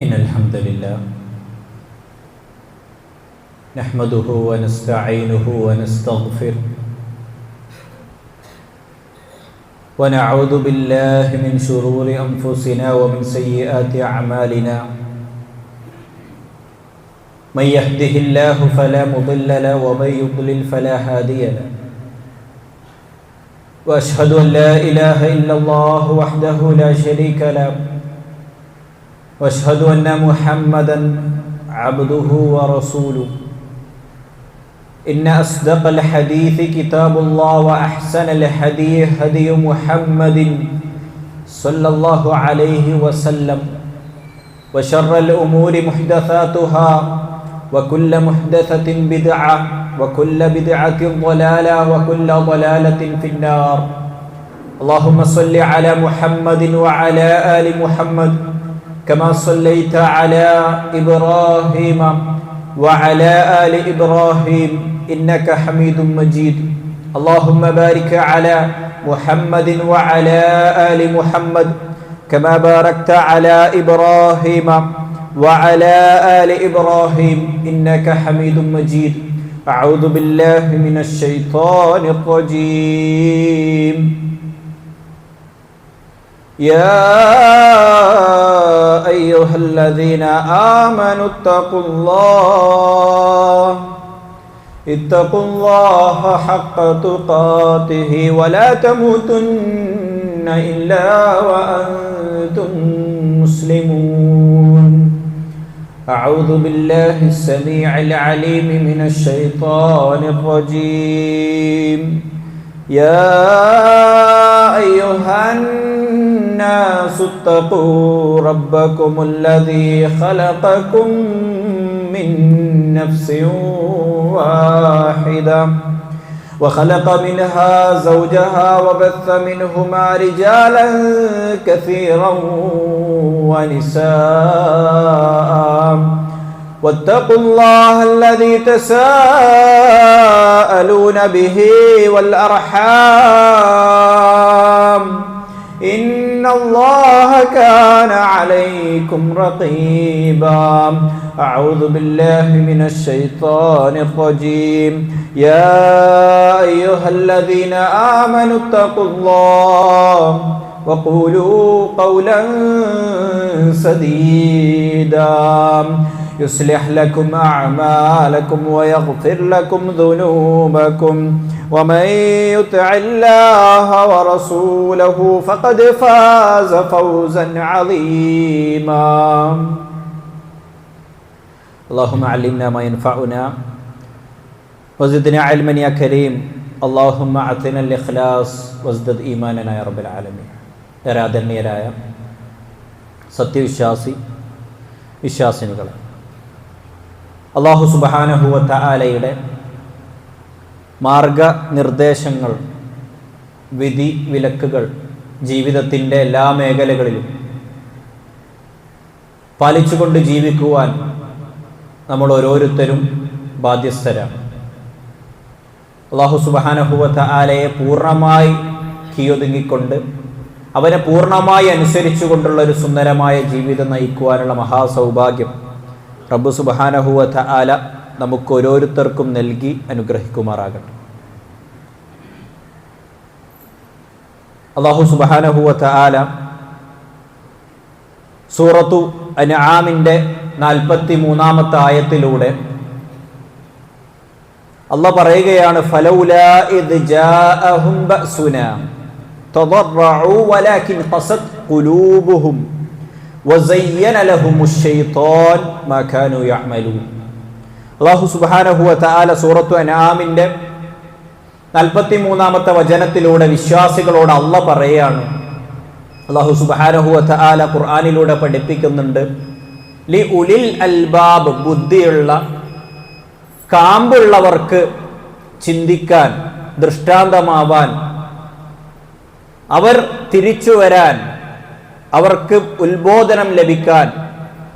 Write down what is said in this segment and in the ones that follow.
إن الحمد لله نحمده ونستعينه ونستغفره ونعوذ بالله من شرور أنفسنا ومن سيئات أعمالنا من يهده الله فلا مضل له ومن يضلل فلا هادي له وأشهد أن لا إله إلا الله وحده لا شريك له واشهد ان محمدا عبده ورسوله ان اصدق الحديث كتاب الله واحسن الحديث هدي محمد صلى الله عليه وسلم وشر الامور محدثاتها وكل محدثه بدعه وكل بدعه ضلاله وكل ضلاله في النار. اللهم صل على محمد وعلى ال محمد كما صليت على إبراهيم وعلى آل إبراهيم إنك حميد مجيد. اللهم بارك على محمد وعلى آل محمد كما باركت على إبراهيم وعلى آل إبراهيم إنك حميد مجيد. أعوذ بالله من الشيطان الرجيم. يا أيها الذين آمنوا اتقوا الله حق تقاته ولا تموتن إلا وأنتم مسلمون. أعوذ بالله السميع العليم من الشيطان الرجيم. يا أيها الناس اتقوا ربكم الذي خلقكم من نفس واحدة وخلق منها زوجها وبث منهما رجالا كثيرا ونساء واتقوا الله الذي تساءلون به والأرحام إن الله كان عليكم رقيبا. أعوذ بالله من الشيطان الرجيم. يا أيها الذين آمنوا اتقوا الله وقولوا قولا سديدا يصلح لكم أعمالكم ويغفر لكم ذنوبكم ومن يطع الله ورسوله فقد فاز فوزا عظيما. اللهم علمنا ما ينفعنا وزدنا علما يا كريم. اللهم أعطنا الإخلاص وازدد إيماننا يا رب العالمين. ആദരണീയരായ വിശ്വാസിനികളെ, അല്ലാഹു സുബ്ഹാനഹു വ തആലയുടെ മാർഗനിർദ്ദേശങ്ങൾ, വിധി വിലക്കുകൾ ജീവിതത്തിൻ്റെ എല്ലാ മേഖലകളിലും പാലിച്ചുകൊണ്ട് ജീവിക്കുവാൻ നമ്മൾ ഓരോരുത്തരും ബാധ്യസ്ഥരാണ്. അല്ലാഹു സുബ്ഹാനഹു വ തആലയെ പൂർണ്ണമായി കീഴൊതുങ്ങിക്കൊണ്ട് അവനെ പൂർണ്ണമായി അനുസരിച്ചുകൊണ്ടുള്ള ഒരു സുന്ദരമായ ജീവിതം നയിക്കുവാനുള്ള മഹാസൗഭാഗ്യം റബ്ബ് സുബ്ഹാനഹു വ തആല നമുക്ക് ഓരോരുത്തർക്കും നൽകി അനുഗ്രഹിക്കുമാറാകട്ടെ. അല്ലാഹു സുബ്ഹാനഹു വ തആല സൂറത്തു അൻആമിൻ്റെ 43-ാമത്തെ ആയത്തിലൂടെ അല്ലാഹ് പറയുകയാണ്, ഫലൗലാ ഇദ് ജാഅഹും ബഅസുനാ തദറഉ വലാകിൻ ഖസത് ഖുലൂബുഹും വസയ്യന ലഹുമുശ് ശൈത്താൻ മാ കാനൂ യഅമലൂൻ. അല്ലാഹു സുബ്ഹാനഹു വ തആല സൂറത്തു അൻആമിൻ്റെ 43-ാമത്തെ വചനത്തിലൂടെ വിശ്വാസികളോട് അല്ലാഹ് പറയുകയാണ്. അല്ലാഹു സുബ്ഹാനഹു വ തആല ഖുർആനിലൂടെ പഠിപ്പിക്കുന്നുണ്ട്, ലി ഉലിൽ അൽബാബ്, ബുദ്ധിയുള്ള കാമ്പുള്ളവർക്ക് ചിന്തിക്കാൻ, ദൃഷ്ടാന്തമാവാൻ, അവർ തിരിച്ചു വരാൻ, അവർക്ക് ഉത്ബോധനം ലഭിക്കാൻ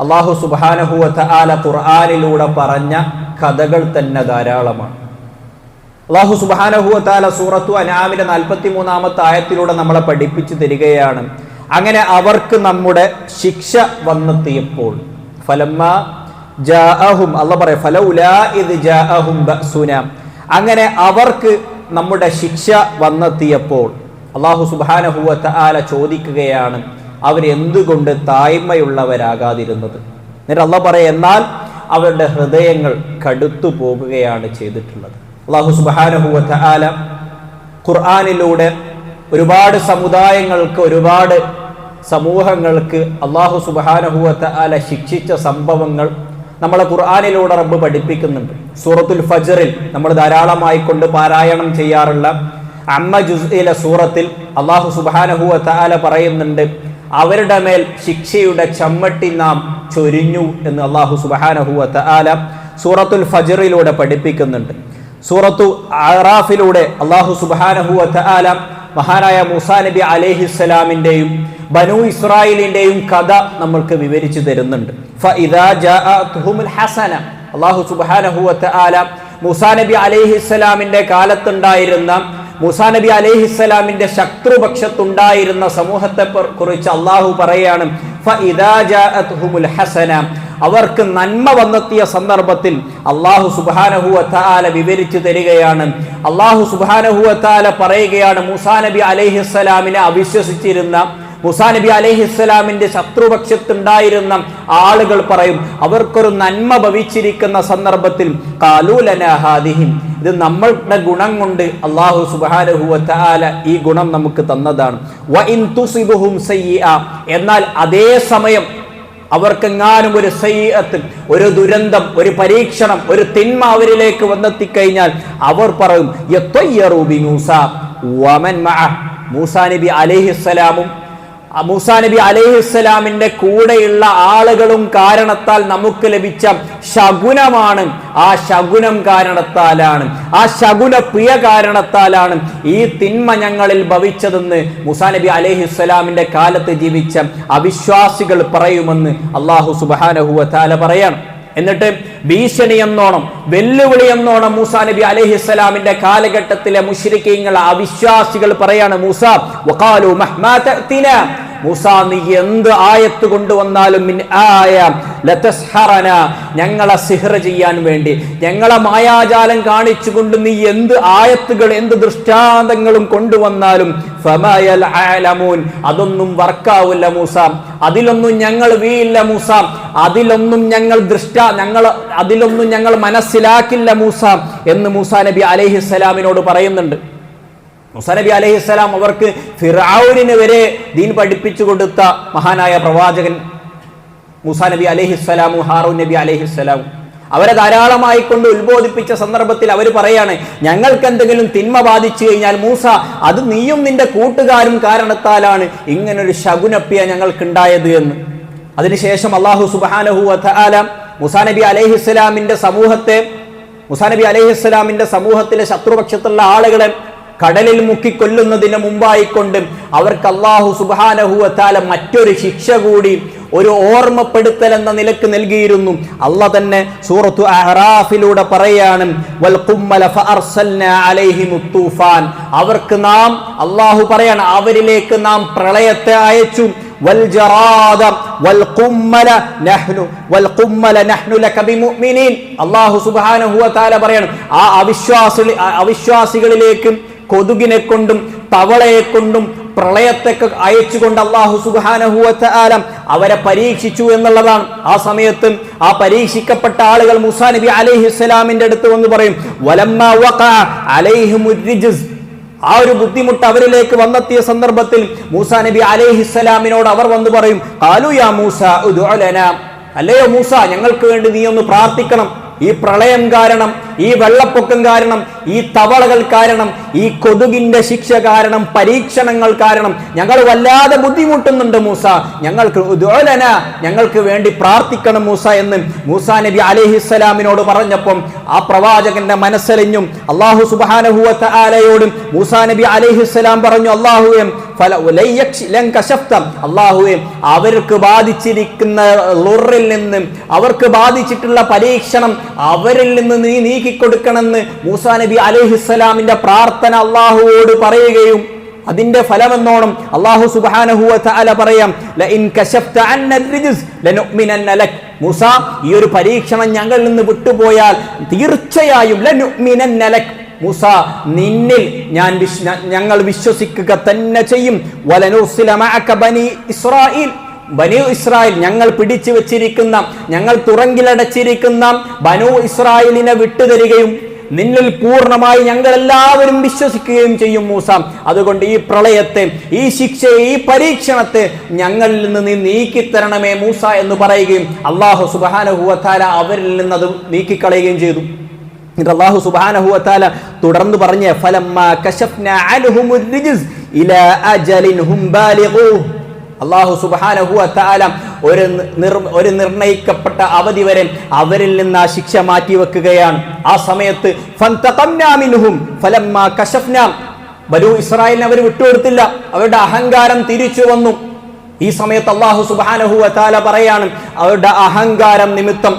അല്ലാഹു സുബ്ഹാനഹു വ തആല ഖുർആനിലൂടെ പറഞ്ഞ കഥകൾ തന്നെ ധാരാളമാണ്. അല്ലാഹു സുബ്ഹാനഹു വ തആല സൂറത്തു അൻആമിലെ 43-ാമത്തെ ആയത്തിലൂടെ നമ്മളെ പഠിപ്പിച്ചു തരികയാണ്, അങ്ങനെ അവർക്ക് നമ്മുടെ ശിക്ഷ വന്നെത്തിയപ്പോൾ ഫലമ്മാ ജാഅഹും, അല്ലാഹു പറയാ ഫലൗലാ ഇദ് ജാഅഹും ബഅസുന, അങ്ങനെ അവർക്ക് നമ്മുടെ ശിക്ഷ വന്നെത്തിയപ്പോൾ അല്ലാഹു സുബ്ഹാനഹു വ തആല ചോദിക്കുകയാണ് അവരെന്തുകൊണ്ട് താഴ്മയുള്ളവരാകാതിരുന്നത്. എന്നിട്ട് അല്ലാഹു പറയാ എന്നാൽ അവരുടെ ഹൃദയങ്ങൾ കടുത്തു പോകുകയാണ് ചെയ്തിട്ടുള്ളത്. അല്ലാഹു സുബ്ഹാനഹു വ തആല ഖുർആനിലൂടെ ഒരുപാട് സമുദായങ്ങൾക്ക്, ഒരുപാട് സമൂഹങ്ങൾക്ക് അല്ലാഹു സുബ്ഹാനഹു വ തആല ശിക്ഷിച്ച സംഭവങ്ങൾ നമ്മളെ ഖുർആനിലൂടെ റബ്ബ് പഠിപ്പിക്കുന്നുണ്ട്. സൂറത്തുൽ ഫജ്റിൽ നമ്മൾ ധാരാളമായി കൊണ്ട് പാരായണം ചെയ്യാറുള്ള അമ്മ ജുസ്ഇലെ സൂറത്തിൽ അല്ലാഹു സുബ്ഹാനഹു വ തആല പറയുന്നുണ്ട് അവരുടെ മേൽ ശിക്ഷയുടെ ചമ്മട്ടി നാം ചൊരിഞ്ഞു എന്ന് അല്ലാഹു സുബ്ഹാനഹു വ തആല സൂറത്തുൽ ഫജ്റിലൂടെ പഠിപ്പിക്കുന്നുണ്ട്. സൂറത്തു അറാഫിലൂടെ അല്ലാഹു സുബ്ഹാനഹു വ തആല മഹാനായ മൂസാ നബി അലൈഹിസ്സലാമിന്റെയും ബനൂ ഇസ്രായേലിന്റെയും കഥ നമ്മൾക്ക് വിവരിച്ചു തരുന്നുണ്ട്. ഫഇദാ ജാഅതുഹുൽ ഹസന, അല്ലാഹു സുബ്ഹാനഹു വ തആല മൂസാ നബി അലൈഹിസ്സലാമിന്റെ കാലത്തുണ്ടായിരുന്ന, മൂസാ നബി അലൈഹിസ്സലാമിന്റെ ശത്രുപക്ഷത്തുണ്ടായിരുന്ന സമൂഹത്തെ കുറിച്ച് അല്ലാഹു പറയാണ് ഫഇദാ ജാഅതുഹുൽ ഹസന, അവർക്ക് നന്മ വന്നെത്തിയ സന്ദർഭത്തിൽ അല്ലാഹു സുബ്ഹാനഹു വ തആല വിവരിച്ചു തരികയാണ്. അല്ലാഹു സുബ്ഹാനഹു വ തആല പറയുകയാണ് മൂസാ നബി അലൈഹിസ്സലാമിനെ അവിശ്വസിച്ചിരുന്ന, മൂസാ നബി അലൈഹിസ്സലാമിന്റെ ശത്രുപക്ഷത്തുണ്ടായിരുന്ന ആളുകൾ പറയും അവർക്കൊരു നന്മ ഭവിച്ചിരിക്കുന്ന സന്ദർഭത്തിൽ ഖാലൂ ലനാ ഹാദിഹി, ഇത് നമ്മളുടെ ഗുണം കൊണ്ട് അല്ലാഹു സുബ്ഹാനഹു വ തആല ഈ ഗുണം നമുക്ക് തന്നതാണ്. വ ഇൻ തുസിബുഹും സയ്യിഅ, എന്നാൽ അതേ സമയം അവർക്കെങ്ങാനും ഒരു സയ്യിഅത്ത്, ഒരു ദുരന്തം, ഒരു പരീക്ഷണം, ഒരു തിന്മ അവരിലേക്ക് വന്നെത്തിക്കഴിഞ്ഞാൽ അവർ പറയും യത്വയ്യറു ബി മൂസ വമൻ മഅഹ്, മൂസാ നബി അലൈഹിസ്സലാമും മൂസാ നബി അലൈഹിസ്സലാമിന്റെ കൂടെയുള്ള ആളുകളും കാരണത്താൽ നമുക്ക് ലഭിച്ച ശകുനമാണ്, ആ ശകുനം കാരണത്താലാണ്, ആ ശകുന പ്രിയ കാരണത്താലാണ് ഈ തിന്മ ഞങ്ങളിൽ ഭവിച്ചതെന്ന് മൂസാ നബി അലൈഹിസ്സലാമിന്റെ കാലത്ത് ജീവിച്ച അവിശ്വാസികൾ പറയുമെന്ന് അല്ലാഹു സുബ്ഹാനഹു വ തആല പറയാണ്. എന്നിട്ട് ഭീഷണി എന്നോണം, വെല്ലുവിളി എന്നോണം മൂസാ നബി അലൈഹിസ്സലാമിന്റെ കാലഘട്ടത്തിലെ മുശ്രിക്കീങ്ങൾ, അവിശ്വാസികൾ പറയാണ് മൂസ വഖാലു മഹ്മാ തഅതിനാ, മൂസാ നീ എന്ത് ആയത്ത് കൊണ്ടുവന്നാലും മിൻ ആയ ലതസ്ഹറന, ഞങ്ങളെ സിഹ്ർ ചെയ്യാൻ വേണ്ടി, ഞങ്ങളെ മായാജാലം കാണിച്ചുകൊണ്ട് നീ എന്ത് ആയത്തുകൾ, എന്ത് ദൃഷ്ടാന്തങ്ങളും കൊണ്ടുവന്നാലും ഫമാ യൽഅലമൂൻ, അതൊന്നും വർക്കാവില്ല മൂസ, അതിലൊന്നും ഞങ്ങൾ വീയില്ല മൂസ, അതിലൊന്നും ഞങ്ങൾ മനസ്സിലാക്കില്ല മൂസ എന്ന് മൂസാ നബി അലൈഹിസ്സലാമിനോട് പറയുന്നുണ്ട്. മൂസാ നബി അലൈഹിസ്സലാം അവർക്ക് ഫിർഔനിന് വരെ ദീൻ പഠിപ്പിച്ചു കൊടുത്ത മഹാനായ പ്രവാചകൻ മൂസാ നബി അലൈഹിസ്സലാമും ഹാറൂൻ നബി അലൈഹിസ്സലാമും അവരെ ധാരാളമായി കൊണ്ട് ഉത്ബോധിപ്പിച്ച സന്ദർഭത്തിൽ അവർ പറയാണ് ഞങ്ങൾക്ക് എന്തെങ്കിലും തിന്മ ബാധിച്ചു കഴിഞ്ഞാൽ മൂസ അത് നീയും നിന്റെ കൂട്ടുകാരും കാരണത്താലാണ് ഇങ്ങനൊരു ശകുനപ്യ ഞങ്ങൾക്കുണ്ടായത് എന്ന്. അതിനുശേഷം അല്ലാഹു സുബ്ഹാനഹു വ തആല മൂസാ നബി അലൈഹിസ്സലാമിന്റെ സമൂഹത്തെ, മൂസാ നബി അലൈഹിസ്സലാമിന്റെ സമൂഹത്തിലെ ശത്രുപക്ഷത്തുള്ള ആളുകളെ കടലിൽ മുക്കിക്കൊല്ലുന്നതിന് മുമ്പായിക്കൊണ്ട് അവർക്ക് അല്ലാഹു സുബ്ഹാനഹു വ തആല മറ്റൊരു ശിക്ഷ കൂടി, ഒരു ഓർമ്മപ്പെടുത്തൽ എന്ന നിലക്ക് നൽകിയിരുന്നു. അല്ലാഹ് തന്നെ സൂറത്തു അഹ്റാഫിലൂടെ പറയാണ് വൽ ഖുമ്മല ഫഅർസൽനാ അലൈഹിമുത് തൂഫാൻ, അവർക്ക് നാം, അല്ലാഹു പറയാണ് അവരിലേക്ക് നാം പ്രളയത്തെ അയച്ചു. വൽ ജറാദ വൽ ഖുമ്മല നഹ്നു ലക ബിമുഅ്മിനീൻ, അല്ലാഹു സുബ്ഹാനഹു വ തആല പറയാണ് ആ അവിശ്വാസികളിലേക്ക് കൊതുകിനെ കൊണ്ടും തവളയെ കൊണ്ടും പ്രളയത്തൊക്കെ അയച്ചുകൊണ്ട് അല്ലാഹു സുബ്ഹാനഹു വ തആല അവരെ പരീക്ഷിച്ചു എന്നുള്ളതാണ്. ആ സമയത്ത് ആ പരീക്ഷിക്കപ്പെട്ട ആളുകൾ മൂസാ നബി അലൈഹിസ്സലാമിന്റെ അടുത്ത് വന്ന് പറയും വലമ്മാ വഖഅ അലൈഹിമുർ റിജ്സ്, ആ ഒരു ബുദ്ധിമുട്ട് അവരിലേക്ക് വന്നെത്തിയ സന്ദർഭത്തിൽ മൂസാ നബി അലൈഹിസ്സലാമിനോട് അവർ വന്ന് പറയും ഖാലു യാ മൂസ ഉദ്ഉ ലനാ, അല്ലയോ മൂസ ഞങ്ങൾക്ക് വേണ്ടി നീ ഒന്ന് പ്രാർത്ഥിക്കണം, ഈ പ്രളയം കാരണം, ഈ വെള്ളപ്പൊക്കം കാരണം, ഈ തവളകൾ കാരണം, ഈ കൊതുകിന്റെ ശിക്ഷ കാരണം, പരീക്ഷണങ്ങൾ കാരണം ഞങ്ങൾ വല്ലാതെ ബുദ്ധിമുട്ടുന്നുണ്ട് മൂസ, ഞങ്ങൾക്ക് വേണ്ടി പ്രാർത്ഥിക്കണം മൂസ എന്ന് മൂസാ നബി അലൈഹിസ്സലാമിനോട് പറഞ്ഞപ്പം ആ പ്രവാചകന്റെ മനസ്സലിഞ്ഞും അല്ലാഹു സുബ്ഹാനഹു വ തആലയോട് മൂസാ നബി അലൈഹിസ്സലാം പറഞ്ഞു അല്ലാഹുവേ അല്ലാഹുവേ അവർക്ക് ബാധിച്ചിരിക്കുന്ന ളുറിൽ നിന്ന്, അവർക്ക് ബാധിച്ചിട്ടുള്ള പരീക്ഷണം അവരിൽ നിന്ന് നീ നീക്കിക്കൊടുക്കണമെന്ന് മൂസാ നബി അലൈഹിസ്സലാമിന്റെ പ്രാർത്ഥന അല്ലാഹുവോട് പറയുകയും അതിന്റെ ഫലമെന്നോണം അല്ലാഹു സുബ്ഹാനഹു വ തആല പറയാം, ലഇൻ കശഫ്ത അന്ന الرجز ലനുഅ്മിനന്ന ലക്. മൂസ, ഈ ഒരു പരീക്ഷണം ഞങ്ങളിൽ നിന്ന് വിട്ടുപോയാൽ തീർച്ചയായും ലനുഅ്മിനന്ന ലക്, മൂസ നിന്നിൽ ഞങ്ങൾ വിശ്വസിക്കുക തന്നെ ചെയ്യും. വലനുർസില മഅക ബനി ഇസ്രായീൽ, ബനു ഇസ്രായേൽ, ഞങ്ങൾ പിടിച്ചു വെച്ചിരിക്കുന്ന, ഞങ്ങൾ തുറങ്കിലടച്ചിരിക്കുന്ന ബനു ഇസ്രായേലിനെ വിട്ടുതരികയും നിന്നിൽ പൂർണ്ണമായി ഞങ്ങൾ എല്ലാവരും വിശ്വസിക്കുകയും ചെയ്യും മൂസ. അതുകൊണ്ട് ഈ പ്രളയത്തെ, ഈ ശിക്ഷയെ, ഈ പരീക്ഷണത്തെ ഞങ്ങളിൽ നിന്ന് നീ നീക്കിത്തരണമേ മൂസ എന്ന് പറയുകയും അല്ലാഹു സുബ്ഹാനഹു വ തആല അവരിൽ നിന്ന് അത് നീക്കിക്കളയുകയും ചെയ്തു. അല്ലാഹു സുബ്ഹാനഹു വ തആല തുടർന്ന് പറഞ്ഞ ഫലമ്മാ കശഫ്നാ അൻഹുമുർ റിജ്സ് ഇലാ അജലിൻ ഹും ബാലിഗൂഹ്. അല്ലാഹു സുബ്ഹാനഹു വ തആല ഒരു നിർണയിക്കപ്പെട്ട അവധി വരെ അവരിൽ നിന്ന് ആ ശിക്ഷ മാറ്റിവെക്കുകയാണ്. ആ സമയത്ത് ഫന്തഖംനാ മിൻഹും ഫലമ്മാ കശഫ്നാ, ബനൂ ഇസ്രായേലിനെ അവർ വിട്ടുകൊടുത്തില്ല, അവരുടെ അഹങ്കാരം തിരിച്ചു വന്നു. ഈ സമയത്ത് അല്ലാഹു സുബ്ഹാനഹു വ തആല പറയാണ്, അവരുടെ അഹങ്കാരം നിമിത്തം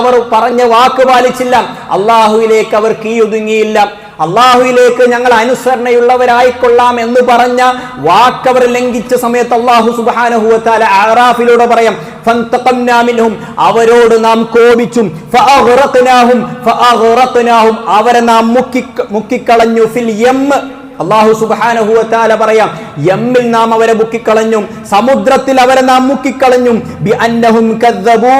അവർ പറഞ്ഞ വാക്ക് പാലിച്ചില്ല, അള്ളാഹുവിലേക്ക് അവർ കീയൊതുങ്ങിയില്ല, അള്ളാഹുവിലേക്ക് ഞങ്ങൾ അനുസരണയുള്ളവരായിക്കൊള്ളാം എന്ന് പറഞ്ഞ വാക്കവർ ലംഘിച്ച സമയത്ത് അല്ലാഹു സുബ്ഹാനഹു വ തആല അറാഫിലൂടെ പറയാം, ഫന്തഖംനാ മിൻഹും, അവരോട് നാം കോപിച്ചും, ഫഅഗ്റഖ്നാഹും അവരെ നാം മുക്കിക്കളഞ്ഞു, ഫിൽ യം. അല്ലാഹു സുബ്ഹാനഹു വ തആല പറയാം, യമ്മിൽ നാം അവരെ മുക്കിക്കളഞ്ഞു, സമുദ്രത്തിൽ അവരെ നാം മുക്കിക്കളഞ്ഞു. ബിഅന്നഹും കദ്ദബൂ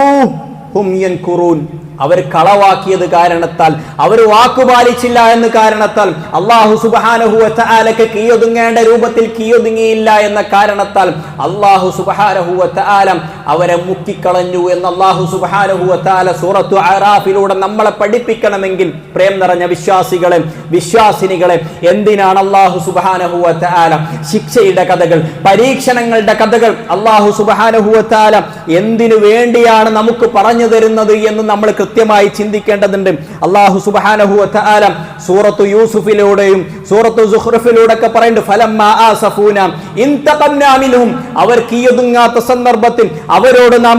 ഹും യൻകുറൂൻ, അവർ കളവാക്കിയത് കാരണത്താൽ, അവർ വാക്കുപാലിച്ചില്ല എന്ന് കാരണത്താൽ, അല്ലാഹു സുബ്ഹാനഹു വ തആലക്ക് കീയൊതുങ്ങേണ്ട രൂപത്തിൽ കീയൊതുങ്ങിയില്ല എന്ന കാരണത്താൽ അല്ലാഹു സുബ്ഹാനഹു വ തആല അവരെ മുക്കിക്കളഞ്ഞു എന്ന് അല്ലാഹു സുബ്ഹാനഹു വ തആല സൂറത്തു അറാഫിലൂടെ നമ്മളെ പഠിപ്പിക്കണമെങ്കിൽ, പ്രേം നിറഞ്ഞ വിശ്വാസികളെ, വിശ്വാസിനികളെ, എന്തിനാണ് അല്ലാഹു സുബ്ഹാനഹു വ തആല ശിക്ഷയുടെ കഥകൾ, പരീക്ഷണങ്ങളുടെ കഥകൾ അല്ലാഹു സുബ്ഹാനഹു വ തആല എന്തിനു വേണ്ടിയാണ് നമുക്ക് പറഞ്ഞു തരുന്നത് എന്ന് നമ്മൾ കൃത്യമായി ചിന്തിക്കേണ്ടതുണ്ട്. അല്ലാഹു സുബ്ഹാനഹു വ തആല സൂറത്തു യൂസുഫിലൂടെയും സൂറത്തു സുഖ്റുഫിലൂടെയൊക്കെ പറയുന്നുണ്ട്, ഫലമ്മാ ആസഫൂന ഇൻതഖംനാ മിൻഹും, അവർ കീയൊതുങ്ങാത്ത സന്ദർഭത്തിൽ അവരോട് നാം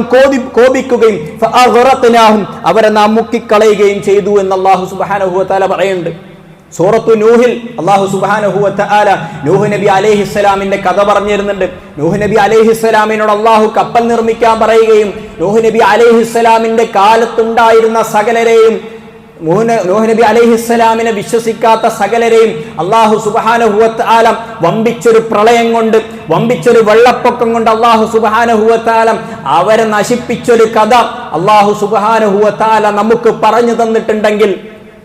കോപിക്കുകയും ഫഅഗ്റഖ്നാഹും അവരെ നാം മുക്കിക്കളയുകയും ചെയ്തു എന്ന് അല്ലാഹു സുബ്ഹാനഹു വ തആല പറയുന്നുണ്ട്. സൂറത്തു നൂഹിൽ അല്ലാഹു സുബ്ഹാനഹു വ തആല നൂഹ് നബി അലൈഹിസ്സലാമിന്റെ കഥ പറഞ്ഞിരുന്നുണ്ട്. നൂഹ് നബി അലൈഹിസ്സലാമിനോട് അല്ലാഹു കപ്പൽ നിർമ്മിക്കാൻ പറയുകയും നൂഹ് നബി അലൈഹിസ്സലാമിന്റെ കാലത്തുണ്ടായിരുന്ന സകലരെയും, നൂഹ് നബി അലൈഹിസ്സലാമിനെ വിശ്വസിക്കാത്ത സകലരെയും അല്ലാഹു സുബ്ഹാനഹു വ തആല വമ്പിച്ചൊരു പ്രളയം കൊണ്ട്, വമ്പിച്ചൊരു വെള്ളപ്പൊക്കം കൊണ്ട് അല്ലാഹു സുബ്ഹാനഹു വ തആല അവരെ നശിപ്പിച്ചൊരു കഥ അല്ലാഹു സുബ്ഹാനഹു വ തആല നമുക്ക് പറഞ്ഞു തന്നിട്ടുണ്ടെങ്കിൽ,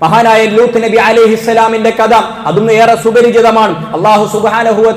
മഹാനായ ലൂത്ത് നബി അലൈഹിസ്സലാമിന്റെ കഥ അതും ഏറെ സുപരിചിതമാണ്. അല്ലാഹു സുബ്ഹാനഹു വ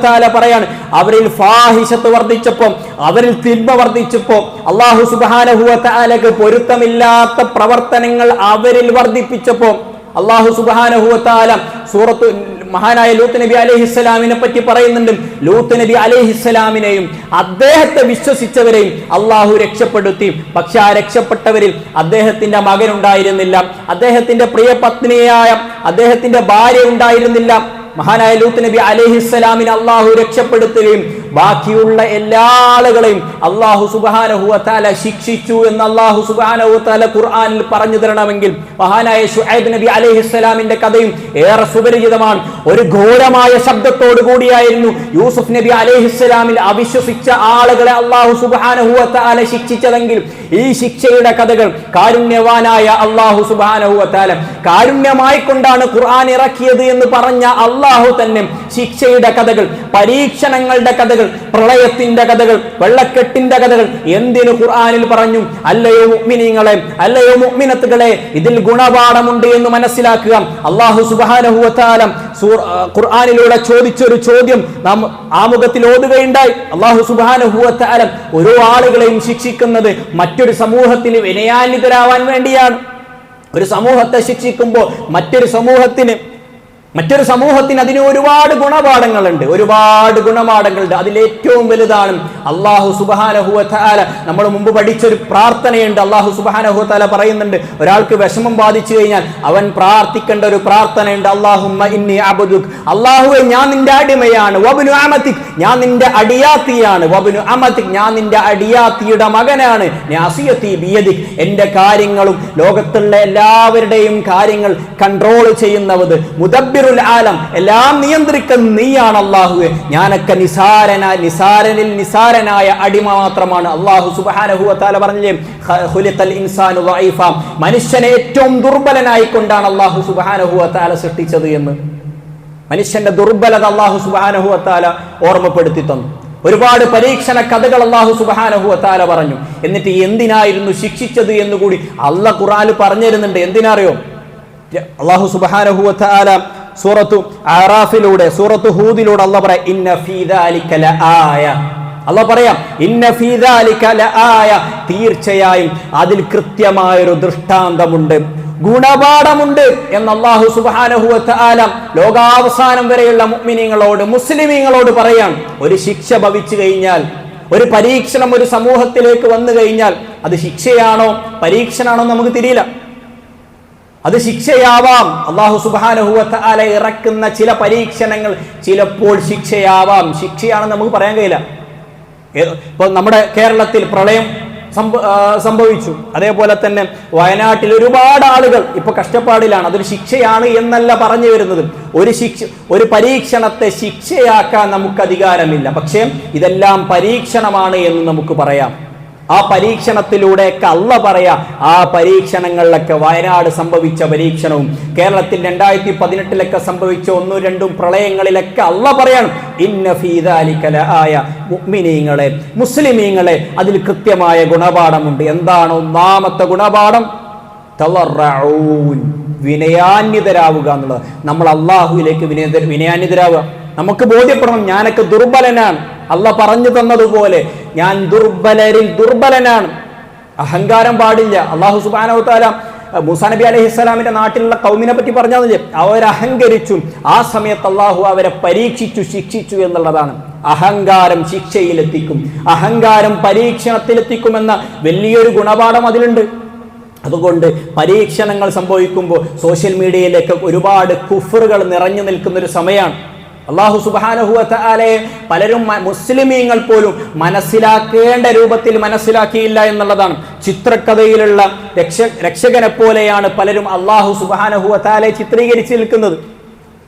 തആല പറയാണ്, അവരിൽ ഫാഹിഷത്ത് വർദ്ധിച്ചപ്പോൾ, അവരിൽ തിന്മ വർദ്ധിച്ചപ്പോൾ അല്ലാഹു സുബ്ഹാനഹു വ തആലക്ക് പൊരുത്തമില്ലാത്ത പ്രവർത്തനങ്ങൾ അവരിൽ വർദ്ധിപ്പിച്ചപ്പോൾ അല്ലാഹു സുബ്ഹാനഹു വ തആല സൂറത്തു മഹാനായ ലൂത്ത് നബി അലൈഹിസ്സലാമിനെ പറ്റി പറയുന്നുണ്ട്. ലൂത്ത് നബി അലൈഹിസ്സലാമിനെയും അദ്ദേഹത്തെ വിശ്വസിച്ചവരെയും അള്ളാഹു രക്ഷപ്പെടുത്തി. പക്ഷെ ആ രക്ഷപ്പെട്ടവരിൽ അദ്ദേഹത്തിന്റെ മകൻ ഉണ്ടായിരുന്നില്ല, അദ്ദേഹത്തിന്റെ പ്രിയ പത്നിയായ അദ്ദേഹത്തിന്റെ ഭാര്യ ഉണ്ടായിരുന്നില്ല. മഹാനായ ലൂത്ത് നബി അലൈഹിസ്സലാമിനെ അള്ളാഹു രക്ഷപ്പെടുത്തുകയും ബാക്കിയുള്ള എല്ലാ ആളുകളെയും അള്ളാഹു സുബ്ഹാനഹു വ തആല ശിക്ഷിച്ചു എന്ന് അള്ളാഹു സുബ്ഹാനഹു വ തആല ഖുർആനിൽ പറഞ്ഞു തരണമെങ്കിൽ, മഹാനായ ശുഐബ് നബി അലൈഹിസ്സലാമിന്റെ കഥയും ഏറെ സുപരിചിതമാണ്. ഒരു ഘോരമായ ശബ്ദത്തോടു കൂടിയായിരുന്നു യൂസുഫ് നബി അലൈഹിസ്സലാമിൽ അവിശ്വസിച്ച ആളുകളെ അള്ളാഹു സുബ്ഹാനഹു വ തആല ശിക്ഷിച്ചതെങ്കിൽ, ഈ ശിക്ഷയുടെ കഥകൾ കാരുണ്യവാനായ അള്ളാഹു സുബ്ഹാനഹു വ തആല കാരുണ്യമായി കൊണ്ടാണ് ഖുർആൻ ഇറക്കിയത് എന്ന് പറഞ്ഞ അള്ളാഹു തന്നെ ശിക്ഷയുടെ കഥകൾ, പരീക്ഷണങ്ങളുടെ കഥകൾ, പ്രളയത്തിന്റെ കഥകൾ, വെള്ളക്കെട്ടിന്റെ കഥകൾ എന്തിനു ഖുർആനിൽ പറഞ്ഞു? അല്ലയോ മുഅ്മിനീങ്ങളെ, അല്ലയോ മുഅ്മിനത്തുകളെ, ഇതിൽ ഗുണപാഠമുണ്ട് എന്ന് മനസ്സിലാക്കുക. അല്ലാഹു സുബ്ഹാനഹു വ തആല ഖുർആനിലൂടെ ചോദിച്ചൊരു ചോദ്യം നാം ആമുഖത്തിൽ ഓതുകയുണ്ടായി. അല്ലാഹു സുബ്ഹാനഹു വ തആല ഓരോ ആളുകളെയും ശിക്ഷിക്കുന്നത് മറ്റൊരു സമൂഹത്തിന് വിനയാന്വിതരാവാൻ വേണ്ടിയാണ്. ഒരു സമൂഹത്തെ ശിക്ഷിക്കുമ്പോൾ മറ്റൊരു സമൂഹത്തിന് മറ്റൊരു സമൂഹത്തിന് അതിന് ഒരുപാട് ഗുണപാഠങ്ങളുണ്ട്, അതിലേറ്റവും വലുതാണ് അല്ലാഹു സുബ്ഹാനഹു വ തആല നമ്മൾ മുമ്പ് പഠിച്ചൊരു പ്രാർത്ഥനയുണ്ട്. അല്ലാഹു സുബ്ഹാനഹു വ തആല പറയുന്നുണ്ട്, ഒരാൾക്ക് വിഷമം ബാധിച്ചു കഴിഞ്ഞാൽ അവൻ പ്രാർത്ഥിക്കേണ്ട ഒരു പ്രാർത്ഥനയുണ്ട്. അല്ലാഹുമ്മ ഇന്നി അബ്ദുക, അല്ലാഹുവേ ഞാൻ നിന്റെ അടിമയാണ്, വബ്നു അമതിക് ഞാൻ നിന്റെ അടിയാത്തിയാണ്, വബ്നു അമതിക് ഞാൻ നിന്റെ അടിയാത്തിയുടെ മകനാണ്, നാസിയതി ബിയദിക് എന്റെ കാര്യങ്ങളും ലോകത്തുള്ള എല്ലാവരുടെയും കാര്യങ്ങൾ കൺട്രോൾ ചെയ്യുന്നവത്, മുദബ്ബിറുൽ ആലം എല്ലാം നിയന്ത്രിക്കുന്ന നീയാണ് അല്ലാഹുവേ, ഞാനൊക്കെ നിസാരനായ അടിമ മാത്രമാണ്. അല്ലാഹു സുബ്ഹാനഹു വ തആല പറഞ്ഞില്ലേ, ഖുലിഖൽ ഇൻസാനു ദഈഫ മനുഷ്യനെ ഏറ്റവും ദുർബലനായിക്കൊണ്ടാണ് അല്ലാഹു സുബ്ഹാനഹു വ തആല സൃഷ്ടിച്ചത് എന്ന്. മനുഷ്യന്റെ ദുർബലത അല്ലാഹു സുബ്ഹാനഹു വ തആല ഓർമ്മപ്പെടുത്തി തന്നു. ഒരുപാട് പരീക്ഷണ കഥകൾ അല്ലാഹു സുബ്ഹാനഹു വ തആല പറഞ്ഞു. എന്നിട്ട് എന്തിനായിരുന്നു ശിക്ഷിച്ചത് എന്നുകൂടി അല്ലാഹ് ഖുർആനിൽ പറഞ്ഞിരുന്നുണ്ട്. എന്തിനറിയോ? അല്ലാഹു സുബ്ഹാനഹു വ തആല സൂറത്തു അറാഫിലൂടെ, സൂറത്തു ഹൂദിലൂടെ അല്ലാഹ് പറയാം, ഇന്ന ഫീ ദാലിക ലആയ, അല്ലാഹ് പറയാം ഇന്ന ഫീ ദാലിക ലആയ, തീർച്ചയായും അതിൽ കൃത്യമായൊരു ദൃഷ്ടാന്തമുണ്ട്, ഗുണപാഠമുണ്ട് എന്ന് അല്ലാഹു സുബ്ഹാനഹു വ തആല ലോകാവസാനം വരെയുള്ള മുഅ്മിനീങ്ങളോട്, മുസ്ലിമീങ്ങളോട് പറയാം. ഒരു ശിക്ഷ ഭവിച്ചു കഴിഞ്ഞാൽ, ഒരു പരീക്ഷണം ഒരു സമൂഹത്തിലേക്ക് വന്നു കഴിഞ്ഞാൽ അത് ശിക്ഷയാണോ പരീക്ഷണാണോ നമുക്ക് തിരിയില്ല. അത് ശിക്ഷയാവാം. അല്ലാഹു സുബ്ഹാനഹു വ തആല ഇറക്കുന്ന ചില പരീക്ഷണങ്ങൾ ചിലപ്പോൾ ശിക്ഷയാവാം. ശിക്ഷയാണെന്ന് നമുക്ക് പറയാൻ കഴിയില്ല. ഇപ്പൊ നമ്മുടെ കേരളത്തിൽ പ്രളയം സംഭവിച്ചു, അതേപോലെ തന്നെ വയനാട്ടിൽ ഒരുപാട് ആളുകൾ ഇപ്പൊ കഷ്ടപ്പാടിലാണ്. അതൊരു ശിക്ഷയാണ് എന്നല്ല പറഞ്ഞു വരുന്നത്. ഒരു പരീക്ഷണത്തെ ശിക്ഷയാക്കാൻ നമുക്ക് അധികാരമില്ല. പക്ഷേ ഇതെല്ലാം പരീക്ഷണമാണ് എന്ന് നമുക്ക് പറയാം. ആ പരീക്ഷണത്തിലൂടെയൊക്കെ അല്ലാഹ് പറയാ, ആ പരീക്ഷണങ്ങളിലൊക്കെ വയനാട് സംഭവിച്ച പരീക്ഷണവും കേരളത്തിൽ 2018 സംഭവിച്ച 1-2 പ്രളയങ്ങളിലൊക്കെ അല്ലാഹ് പറയാണ്, ഇന്ന ഫീ ദാലിക ലആയ, മുഅ്മിനീങ്ങളെ, മുസ്ലിമീങ്ങളെ, അതിൽ കൃത്യമായ ഗുണപാഠമുണ്ട്. എന്താണ് ഒന്നാമത്തെ ഗുണപാഠം? തളറഊൻ, വിനയാന്വിതരാവുക എന്നുള്ളത്. നമ്മൾ അല്ലാഹുവിലേക്ക് വിനയാന്വിതരാവുക. നമുക്ക് ബോധ്യപ്പെടണം, ഞാനൊക്കെ ദുർബലനാണ്. അല്ലാഹ് പറഞ്ഞു തന്നതുപോലെ ഞാൻ ദുർബലനാണ്. അഹങ്കാരം പാടില്ല. അല്ലാഹു സുബ്ഹാനഹു വ തആല മൂസാ നബി അലൈഹിസ്സലാമിന്റെ നാട്ടിലുള്ള ഖൗമിനെ പറ്റി പറഞ്ഞത് അവരഹങ്കരിച്ചു. ആ സമയത്ത് അല്ലാഹു അവരെ പരീക്ഷിച്ചു, ശിക്ഷിച്ചു എന്നുള്ളതാണ്. അഹങ്കാരം ശിക്ഷയിലെത്തിക്കും, അഹങ്കാരം പരീക്ഷണത്തിലെത്തിക്കുമെന്ന വലിയൊരു ഗുണപാഠം അതിലുണ്ട്. അതുകൊണ്ട് പരീക്ഷണങ്ങൾ സംഭവിക്കുമ്പോൾ സോഷ്യൽ മീഡിയയിലേക്ക് ഒരുപാട് കുഫറുകൾ നിറഞ്ഞു നിൽക്കുന്ന ഒരു സമയമാണ്. അല്ലാഹു സുബ്ഹാനഹു വ തആലയെ പലരും, മുസ്ലിമീങ്ങൾ പോലും മനസ്സിലാക്കേണ്ട രൂപത്തിൽ മനസ്സിലാക്കിയില്ല എന്നുള്ളതാണ്. ചിത്രകഥയിലുള്ള രക്ഷകനെ പോലെയാണ് പലരും അല്ലാഹു സുബ്ഹാനഹു വ തആലയെ ചിത്രീകരിച്ച് നിൽക്കുന്നത്.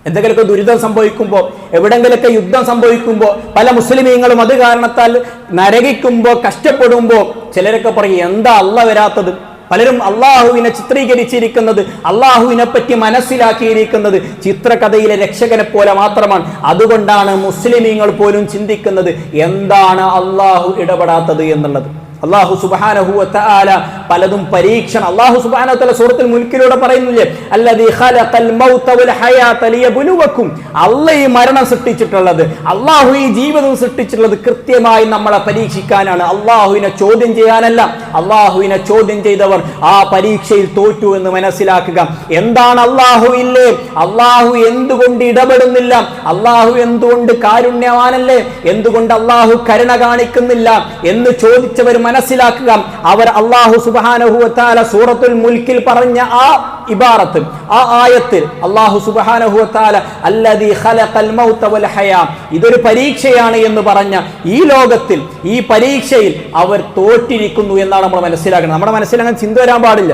എന്തെങ്കിലുമൊക്കെ ദുരിതം സംഭവിക്കുമ്പോൾ, എവിടെങ്കിലൊക്കെ യുദ്ധം സംഭവിക്കുമ്പോൾ, പല മുസ്ലിമീങ്ങളും അത് കാരണത്താൽ നരകിക്കുമ്പോൾ, കഷ്ടപ്പെടുമ്പോൾ ചിലരൊക്കെ പറയും, എന്താ അല്ലാഹ് വരാത്തത്? പലരും അള്ളാഹുവിനെ ചിത്രീകരിച്ചിരിക്കുന്നത്, അള്ളാഹുവിനെ പറ്റി മനസ്സിലാക്കിയിരിക്കുന്നത് ചിത്രകഥയിലെ രക്ഷകനെ പോലെ മാത്രമാണ്. അതുകൊണ്ടാണ് മുസ്ലിമീങ്ങൾ പോലും ചിന്തിക്കുന്നത് എന്താണ് അള്ളാഹു ഇടപെടാത്തത് എന്നുള്ളത്. അല്ലാഹു സുബ്ഹാനഹു വ തആല പലതും പരീക്ഷണം. അല്ലാഹു സുബ്ഹാനഹു വ തആല സൂറത്തുൽ മുൽക്കിലൂടെ പറയുന്നില്ലേ, അല്ലദീ ഖലഖൽ മൗത വൽ ഹയാത ലിയബ്ലുവക്കും, അല്ലാഹു ഈ മരണം സൃഷ്ടിച്ചിട്ടുള്ളത്, അല്ലാഹു ഈ ജീവിതം സൃഷ്ടിച്ചിട്ടുള്ളത് കൃത്യമായി നമ്മളെ പരീക്ഷിക്കാനാണ്, അല്ലാഹുവിനെ ചോദ്യം ചെയ്യാനല്ല. അല്ലാഹുവിനെ ചോദ്യം ചെയ്തവർ ആ പരീക്ഷയിൽ തോറ്റു എന്ന് മനസ്സിലാക്കുക. എന്താണ് അല്ലാഹു ഇല്ലേ? അല്ലാഹു എന്തുകൊണ്ട് ഇടപെടുന്നില്ല? അല്ലാഹു എന്തുകൊണ്ട് കാരുണ്യവാനല്ലേ? എന്തുകൊണ്ട് അല്ലാഹു കരുണ കാണിക്കുന്നില്ല എന്ന് ചോദിച്ചവർ മനസ്സിലാക്കുക. അവർ അല്ലാഹു സുബ്ഹാനഹു വ തആല സൂറത്തുൽ മുൽക്കിൽ പറഞ്ഞ ആ ഇബാറത്ത്, ആ ആയത്തിൽ അല്ലാഹു സുബ്ഹാനഹു വ തആല അല്ലദീ ഖലഖൽ മൗത വൽ ഹയാ, ഇതൊരു പരീക്ഷയാണ് എന്ന് പറഞ്ഞ ഈ ലോകത്തിൽ, ഈ പരീക്ഷയിൽ അവർ തോറ്റിരിക്കുന്നു എന്നാണ് നമ്മൾ മനസ്സിലാക്കുന്നത്. നമ്മുടെ മനസ്സിൽ അങ്ങനെ ചിന്ത വരാൻ പാടില്ല.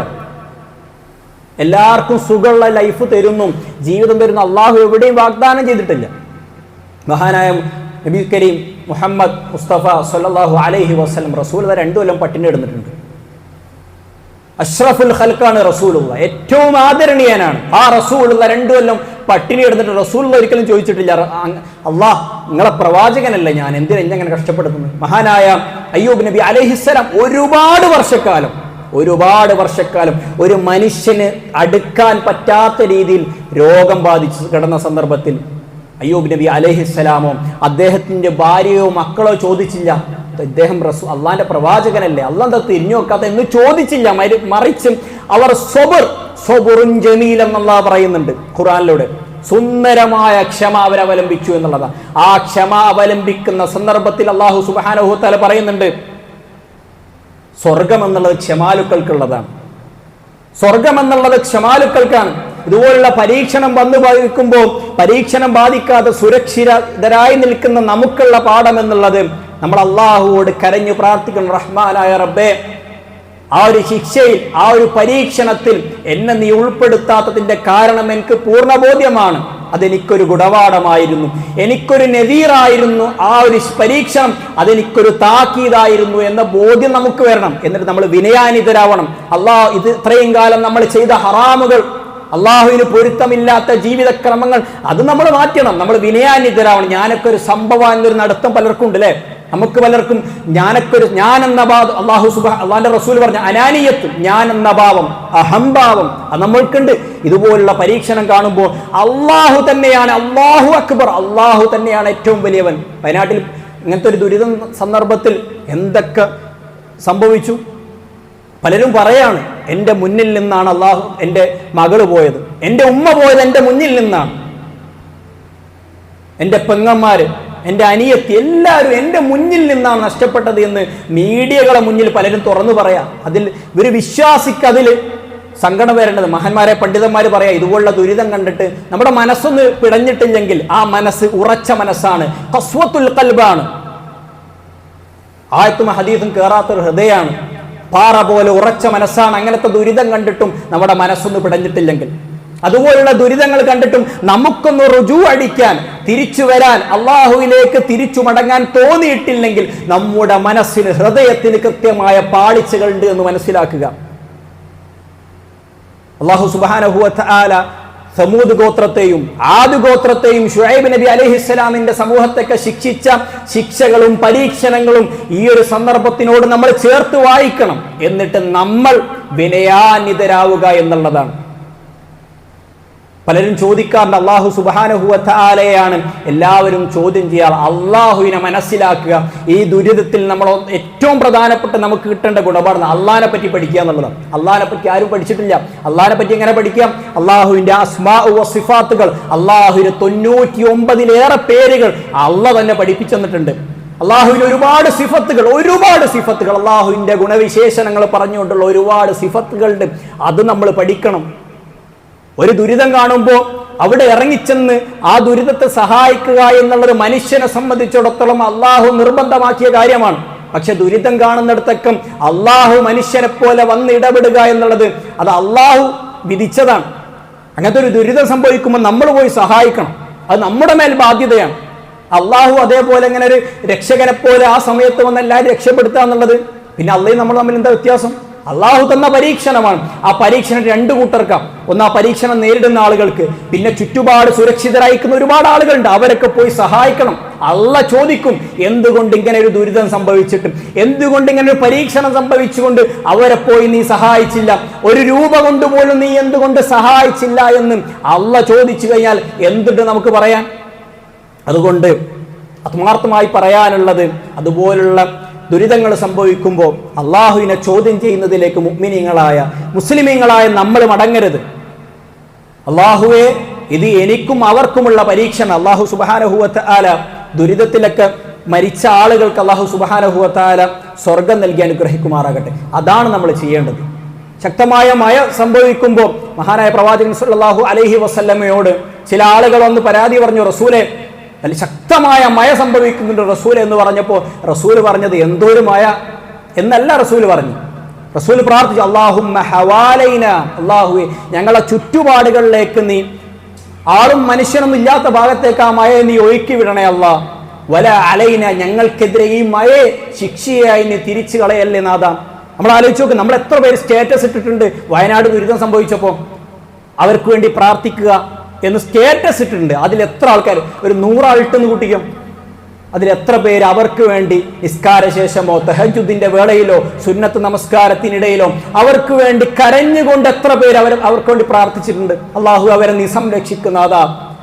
എല്ലാവർക്കും സുഖമുള്ള ലൈഫ് തരുന്നു, ജീവിതം തരുന്നു അല്ലാഹു എവിടെയും വാഗ്ദാനം ചെയ്തിട്ടില്ല. മഹാനായ നബി കരീം മുഹമ്മദ് മുസ്തഫ സല്ലല്ലാഹു അലൈഹി വസല്ലം റസൂൽ 2 കൊല്ലം പട്ടിണി കിടന്നിട്ടുണ്ട്. അഷ്റഫുൽ ഖൽഖാണ് റസൂലുള്ള, ഏറ്റവും ആദരണീയനാണ്. ആ റസൂലുള്ള 2 കൊല്ലം പട്ടിണി കിടന്നിട്ട് റസൂലുള്ള ഒരിക്കലും ചോദിച്ചിട്ടില്ല, അല്ലാഹ് നിങ്ങളെ പ്രവാചകനല്ലേ, ഞാൻ എന്തിനാ ഇങ്ങനെ കഷ്ടപ്പെടുത്തുന്നത്? മഹാനായ അയ്യൂബ് നബി അലൈഹിസ്സലാം ഒരുപാട് വർഷക്കാലം ഒരു മനുഷ്യന് അടുക്കാൻ പറ്റാത്ത രീതിയിൽ രോഗം ബാധിച്ച് കിടന്ന സന്ദർഭത്തിൽ അയ്യൂബ് നബി അലൈഹിസ്സലാമോ അദ്ദേഹത്തിന്റെ ഭാര്യയോ മക്കളോ ചോദിച്ചില്ല, ഇദ്ദേഹം അള്ളാന്റെ പ്രവാചകനല്ലേ, അള്ളാഹ് എന്താ തിരിഞ്ഞു നോക്കാത്ത എന്ന് ചോദിച്ചില്ല. മറിച്ച് അവർ സബറുൻ ജമീൽ എന്നല്ലാഹ് പറയുന്നുണ്ട് ഖുർആനിലൂടെ. സുന്ദരമായ ക്ഷമ അവരവലംബിച്ചു എന്നുള്ളതാണ്. ആ ക്ഷമ അവലംബിക്കുന്ന സന്ദർഭത്തിൽ അല്ലാഹു സുബ്ഹാനഹു വ തആല പറയുന്നുണ്ട്, സ്വർഗം എന്നുള്ളത് ക്ഷമാലുക്കൾക്കുള്ളതാണ്. സ്വർഗം എന്നുള്ളത് ക്ഷമാലുക്കൾക്കാണ്. ഇതുപോലുള്ള പരീക്ഷണം വന്നു ബാധിക്കുമ്പോൾ പരീക്ഷണം ബാധിക്കാതെ സുരക്ഷിതരായി നിൽക്കുന്ന നമുക്കുള്ള പാഠം എന്നുള്ളത് നമ്മൾ അള്ളാഹുവോട് കരഞ്ഞു പ്രാർത്ഥിക്കണം, റഹ്മാനായ റബ്ബേ, ആ ഒരു ശിക്ഷയിൽ, ആ ഒരു പരീക്ഷണത്തിൽ എന്നെ നീ ഉൾപ്പെടുത്താത്തതിന്റെ കാരണം എനിക്ക് പൂർണ്ണബോധ്യമാണ്. അതെനിക്കൊരു ഗുണപാഠമായിരുന്നു, എനിക്കൊരു നദീറായിരുന്നു. ആ ഒരു പരീക്ഷണം അതെനിക്കൊരു താക്കീതായിരുന്നു എന്ന ബോധ്യം നമുക്ക് വരണം. എന്നിട്ട് നമ്മൾ വിനയാനിതരാവണം. അള്ളാഹ് ഇത് ഇത്രയും കാലം നമ്മൾ ചെയ്ത ഹറാമുകൾ, അള്ളാഹുവിന് പൊരുത്തമില്ലാത്ത ജീവിതക്രമങ്ങൾ, അത് നമ്മൾ മാറ്റണം. നമ്മൾ വിനയാനിതരാവണം. ഞാനൊക്കെ ഒരു സംഭവം എന്നൊരു നടത്തം പലർക്കും ഉണ്ട് അല്ലേ? നമുക്ക് പലർക്കും ഞാൻ എന്ന ഭാവം, അള്ളാഹുന്റെ റസൂൽ പറഞ്ഞ അനാനിയത്ത്, ഞാൻ എന്ന ഭാവം, അഹംഭാവം അത് നമ്മൾക്കുണ്ട്. ഇതുപോലുള്ള പരീക്ഷണം കാണുമ്പോൾ അള്ളാഹു തന്നെയാണ്, അള്ളാഹു അക്ബർ, അള്ളാഹു തന്നെയാണ് ഏറ്റവും വലിയവൻ. വയനാട്ടിൽ ഇങ്ങനത്തെ ഒരു ദുരിതം സന്ദർഭത്തിൽ എന്തൊക്കെ സംഭവിച്ചു? പലരും പറയാണ്, എൻ്റെ മുന്നിൽ നിന്നാണ് അള്ളാഹു എൻ്റെ മകള് പോയത്, എൻ്റെ ഉമ്മ പോയത് എൻ്റെ മുന്നിൽ നിന്നാണ്, എൻ്റെ പെങ്ങന്മാര്, എൻ്റെ അനിയത്തി, എല്ലാവരും എൻ്റെ മുന്നിൽ നിന്നാണ് നഷ്ടപ്പെട്ടത് എന്ന് മീഡിയകളെ മുന്നിൽ പലരും തുറന്നു പറയാം. അതിൽ ഒരു വിശ്വാസിക്ക് അതിൽ സങ്കടം വരേണ്ടത്. മഹാന്മാരെ പണ്ഡിതന്മാർ പറയാം, ഇതുപോലുള്ള ദുരിതം കണ്ടിട്ട് നമ്മുടെ മനസ്സൊന്ന് പിടഞ്ഞിട്ടില്ലെങ്കിൽ ആ മനസ്സ് ഉറച്ച മനസ്സാണ്, ഖസ്വത്തുൽ ഖൽബാണ്, ആയത്തും ഹദീസും കേറാത്തൊരു ഹൃദയമാണ്, പാറ പോലെ ഉറച്ച മനസ്സാണ്. അങ്ങനത്തെ ദുരിതം കണ്ടിട്ടും നമ്മുടെ മനസ്സൊന്ന് പിടഞ്ഞിട്ടില്ലെങ്കിൽ, അതുപോലുള്ള ദുരിതങ്ങൾ കണ്ടിട്ടും നമുക്കൊന്ന് റുജു അടിക്കാൻ, തിരിച്ചു വരാൻ, അള്ളാഹുവിലേക്ക് തിരിച്ചു മടങ്ങാൻ തോന്നിയിട്ടില്ലെങ്കിൽ നമ്മുടെ മനസ്സിന്, ഹൃദയത്തിന് കൃത്യമായ പാളിച്ചകളുണ്ട് എന്ന് മനസ്സിലാക്കുക. അള്ളാഹു സുബ്ഹാനഹു വ തആല സമൂദ് ഗോത്രത്തെയും ആദ് ഗോത്രത്തെയും ശുഐബ് നബി അലൈഹിസ്സലാമിന്റെ സമൂഹത്തൊക്കെ ശിക്ഷിച്ച ശിക്ഷകളും പരീക്ഷണങ്ങളും ഈ ഒരു സന്ദർഭത്തിനോട് നമ്മൾ ചേർത്ത് വായിക്കണം. എന്നിട്ട് നമ്മൾ വിനയാന്വിതരാവുക എന്നുള്ളതാണ്. പലരും ചോദിക്കാറുണ്ട്, അള്ളാഹു സുബ്ഹാനഹു വ തആലയാണ് എല്ലാവരും ചോദ്യം ചെയ്യാർ. അള്ളാഹുവിനെ മനസ്സിലാക്കുക. ഈ ദുരിതത്തിൽ നമ്മൾ ഏറ്റവും പ്രധാനപ്പെട്ട നമുക്ക് കിട്ടേണ്ട ഗുണപാഠം അള്ളാഹിനെ പറ്റി പഠിക്കുക എന്നുള്ളതാണ്. അള്ളാഹിനെ പറ്റി ആരും പഠിച്ചിട്ടില്ല. അള്ളാഹിനെ പറ്റി എങ്ങനെ പഠിക്കാം? അള്ളാഹുവിന്റെ അസ്മാഉ വ സിഫാത്തുകൾ, അള്ളാഹുവിന് 99-ലേറെ പേരുകൾ അള്ളാഹ് തന്നെ പഠിപ്പിച്ചു തന്നിട്ടുണ്ട്. അള്ളാഹുവിന് ഒരുപാട് സിഫത്തുകൾ, അള്ളാഹുവിന്റെ ഗുണവിശേഷണങ്ങൾ പറഞ്ഞുകൊണ്ടുള്ള ഒരുപാട് സിഫത്തുകളുണ്ട്. അത് നമ്മൾ പഠിക്കണം. ഒരു ദുരിതം കാണുമ്പോൾ അവിടെ ഇറങ്ങിച്ചെന്ന് ആ ദുരിതത്തെ സഹായിക്കുക എന്നുള്ളത് മനുഷ്യനെ സംബന്ധിച്ചിടത്തോളം അള്ളാഹു നിർബന്ധമാക്കിയ കാര്യമാണ്. പക്ഷെ ദുരിതം കാണുന്നിടത്തൊക്കെ അള്ളാഹു മനുഷ്യനെ പോലെ വന്ന് ഇടപെടുക എന്നുള്ളത് അത് അള്ളാഹു വിധിച്ചതാണ്. അങ്ങനത്തെ ഒരു ദുരിതം സംഭവിക്കുമ്പോൾ നമ്മൾ പോയി സഹായിക്കണം. അത് നമ്മുടെ മേൽ ബാധ്യതയാണ്. അള്ളാഹു അതേപോലെ ഇങ്ങനെ ഒരു രക്ഷകനെ പോലെ ആ സമയത്ത് വന്ന് എല്ലാവരും രക്ഷപ്പെടുത്തുക എന്നുള്ളത്, പിന്നെ അള്ളയും നമ്മൾ തമ്മിൽ എന്താ വ്യത്യാസം? അള്ളാഹു തന്ന പരീക്ഷണമാണ്. ആ പരീക്ഷണം രണ്ടു കൂട്ടർക്കാം. ഒന്ന് ആ പരീക്ഷണം നേരിടുന്ന ആളുകൾക്ക്, പിന്നെ ചുറ്റുപാട് സുരക്ഷിതരായിരിക്കുന്ന ഒരുപാട് ആളുകളുണ്ട്, അവരൊക്കെ പോയി സഹായിക്കണം. അള്ളാഹ് ചോദിക്കും, എന്തുകൊണ്ട് ഇങ്ങനെ ഒരു ദുരിതം സംഭവിച്ചിട്ടും, എന്തുകൊണ്ട് ഇങ്ങനെ ഒരു പരീക്ഷണം സംഭവിച്ചുകൊണ്ട് അവരെ പോയി നീ സഹായിച്ചില്ല, ഒരു രൂപ കൊണ്ട് പോലും നീ എന്തുകൊണ്ട് സഹായിച്ചില്ല എന്ന് അള്ളാഹ് ചോദിച്ചു കഴിഞ്ഞാൽ എന്തുണ്ട് നമുക്ക് പറയാൻ? അതുകൊണ്ട് ആത്മാർത്ഥമായി പറയാനുള്ളത്, അതുപോലുള്ള ദുരിതങ്ങൾ സംഭവിക്കുമ്പോൾ അള്ളാഹുവിനെ ചോദ്യം ചെയ്യുന്നതിലേക്ക് മുസ്ലിമീങ്ങളായ നമ്മൾ മടങ്ങരുത്. അള്ളാഹുവെ, ഇത് എനിക്കും അവർക്കുമുള്ള പരീക്ഷണം. അള്ളാഹു സുബ്ഹാനഹു വ തആല ദുരിതത്തിലൊക്കെ മരിച്ച ആളുകൾക്ക് അള്ളാഹു സുബ്ഹാനഹു വ തആല സ്വർഗം നൽകി അനുഗ്രഹിക്കുമാറാകട്ടെ. അതാണ് നമ്മൾ ചെയ്യേണ്ടത്. ശക്തമായ മഴ സംഭവിക്കുമ്പോൾ മഹാനായ പ്രവാചകൻ സല്ലല്ലാഹു അലൈഹി വസല്ലമയോട് ചില ആളുകൾ വന്ന് പരാതി പറഞ്ഞു, റസൂലെ, അതിൽ ശക്തമായ മഴ സംഭവിക്കുന്നുണ്ട് റസൂൽ എന്ന് പറഞ്ഞപ്പോൾ റസൂൽ പറഞ്ഞത് എന്തോരു മഴ എന്നല്ല റസൂൽ പറഞ്ഞു. റസൂൽ പ്രാർത്ഥിച്ചു, അല്ലാഹുമ്മ ഹവാലൈന, അല്ലാഹുവേ ഞങ്ങളെ ചുറ്റുപാടുകളിലേക്ക് നീ, ആളും മനുഷ്യനൊന്നും ഇല്ലാത്ത ഭാഗത്തേക്ക് ആ മഴയെ നീ ഒഴുക്കി വിടണേ അല്ലാഹ്. വല അലൈന, ഞങ്ങൾക്കെതിരെ ഈ മഴയെ ശിക്ഷയായി നീ തിരിച്ചു കളയല്ലേ നാഥ. നമ്മൾ ആലോചിച്ച് നോക്ക്, നമ്മൾ എത്ര പേര് സ്റ്റാറ്റസ് ഇട്ടിട്ടുണ്ട് വയനാട് ദുരിതം സംഭവിച്ചപ്പോൾ അവർക്ക് വേണ്ടി പ്രാർത്ഥിക്കുക എന്ന് സ്റ്റാറ്റസ് ഇട്ടിട്ടുണ്ട്. അതിലെത്ര ആൾക്കാർ, ഒരു 100 ആളിട്ടെന്ന് കൂട്ടിക്കും, അതിലെത്ര പേര് അവർക്ക് വേണ്ടി നിസ്കാര ശേഷമോ തഹജ്ജുദിന്റെ വേളയിലോ സുന്നത്ത് നമസ്കാരത്തിനിടയിലോ അവർക്ക് വേണ്ടി കരഞ്ഞുകൊണ്ട് എത്ര പേര് അവർക്ക് വേണ്ടി പ്രാർത്ഥിച്ചിട്ടുണ്ട്. അള്ളാഹു അവരെ നീ സംരക്ഷിക്കുന്നതാ,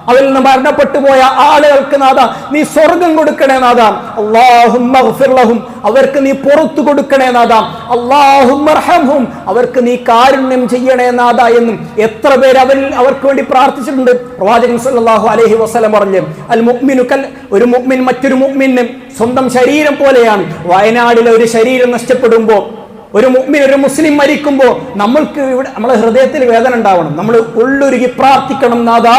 അവരിൽ നിന്ന് മരണപ്പെട്ടു പോയ ആളുകൾക്ക് നാഥ നീ സ്വർഗം കൊടുക്കണേ നാഥ. അല്ലാഹുമ്മ ഗ്ഫിർ ലഹും, അവർക്ക് നീ പുറത്തു കൊടുക്കണേ നാഥ. അല്ലാഹുമ്മ അർഹംഹും, അവർക്ക് നീ കാരുണ്യം ചെയ്യണേ നാഥ എന്നും എത്ര പേര് അവർക്ക് വേണ്ടി പ്രാർത്ഥിച്ചിട്ടുണ്ട്. പ്രവാചകൻ സല്ലല്ലാഹു അലൈഹി വസല്ലം പറഞ്ഞു, അൽ മുഅ്മിനു ഒരു മുഅ്മിൻ മറ്റൊരു മുഅ്മിന് സ്വന്തം ശരീരം പോലെയാണ്. വയനാടിലെ ഒരു ശരീരം നഷ്ടപ്പെടുമ്പോൾ, ഒരു മുഅ്മിൻ ഒരു മുസ്ലിം മരിക്കുമ്പോൾ നമ്മൾക്ക് ഇവിടെ നമ്മളെ ഹൃദയത്തിൽ വേദന ഉണ്ടാവണം. നമ്മൾ ഉള്ളൊരുക്കി പ്രാർത്ഥിക്കണം നാഥാ,